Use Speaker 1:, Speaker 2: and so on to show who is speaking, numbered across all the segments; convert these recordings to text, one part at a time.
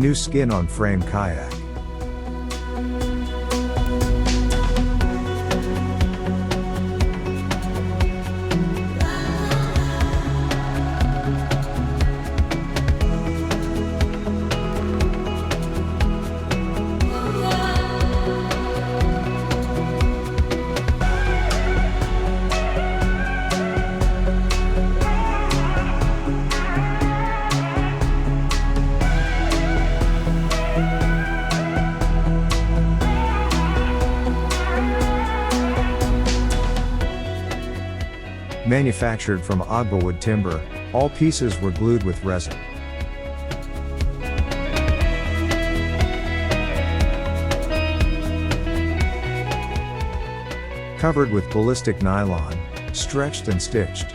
Speaker 1: New skin on frame kayak. Manufactured from Agbawood timber, all pieces were glued with resin. Covered with ballistic nylon, stretched and stitched.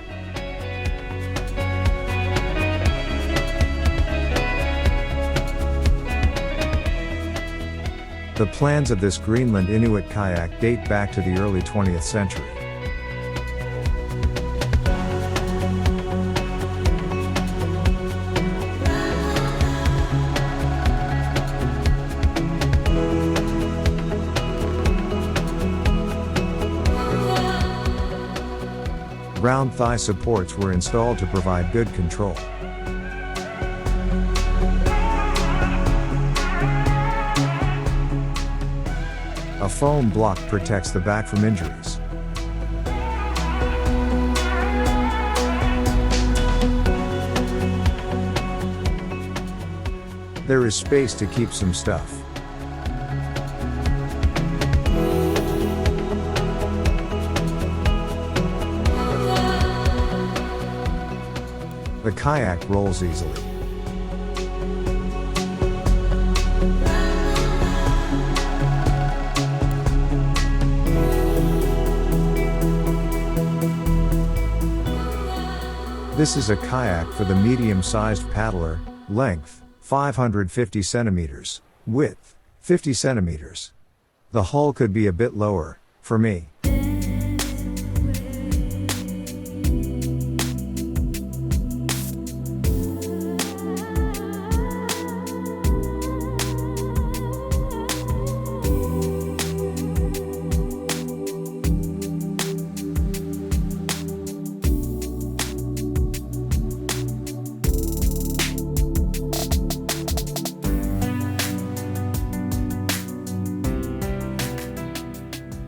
Speaker 1: The plans of this Greenland Inuit kayak date back to the early 20th century. Round thigh supports were installed to provide good control. A foam block protects the back from injuries. There is space to keep some stuff. The kayak rolls easily. This is a kayak for the medium-sized paddler, length 550 centimeters, width 50 centimeters. The hull could be a bit lower, for me.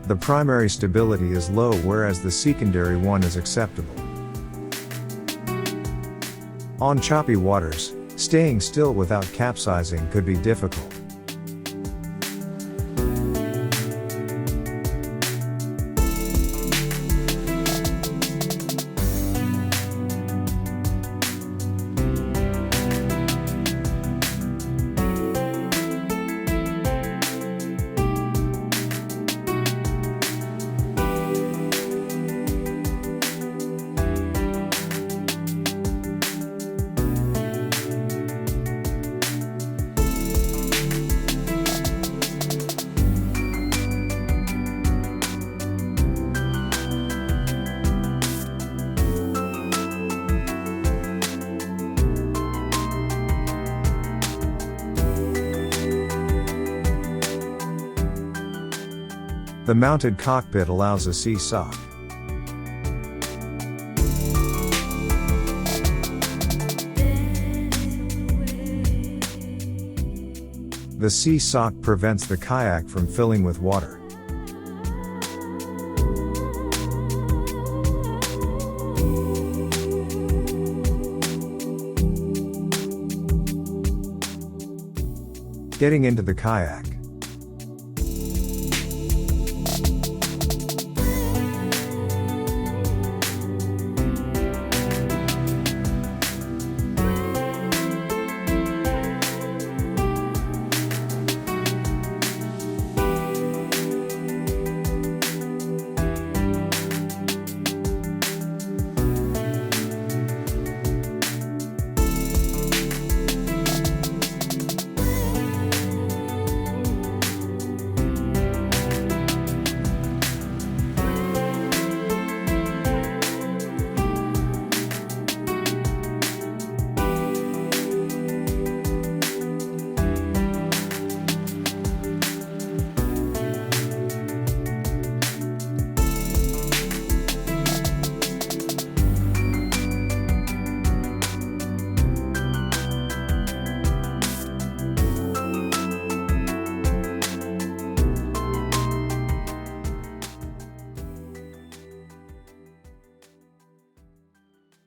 Speaker 1: The primary stability is low, whereas the secondary one is acceptable. On choppy waters, staying still without capsizing could be difficult. The mounted cockpit allows a sea sock. The sea sock prevents the kayak from filling with water. Getting into the kayak.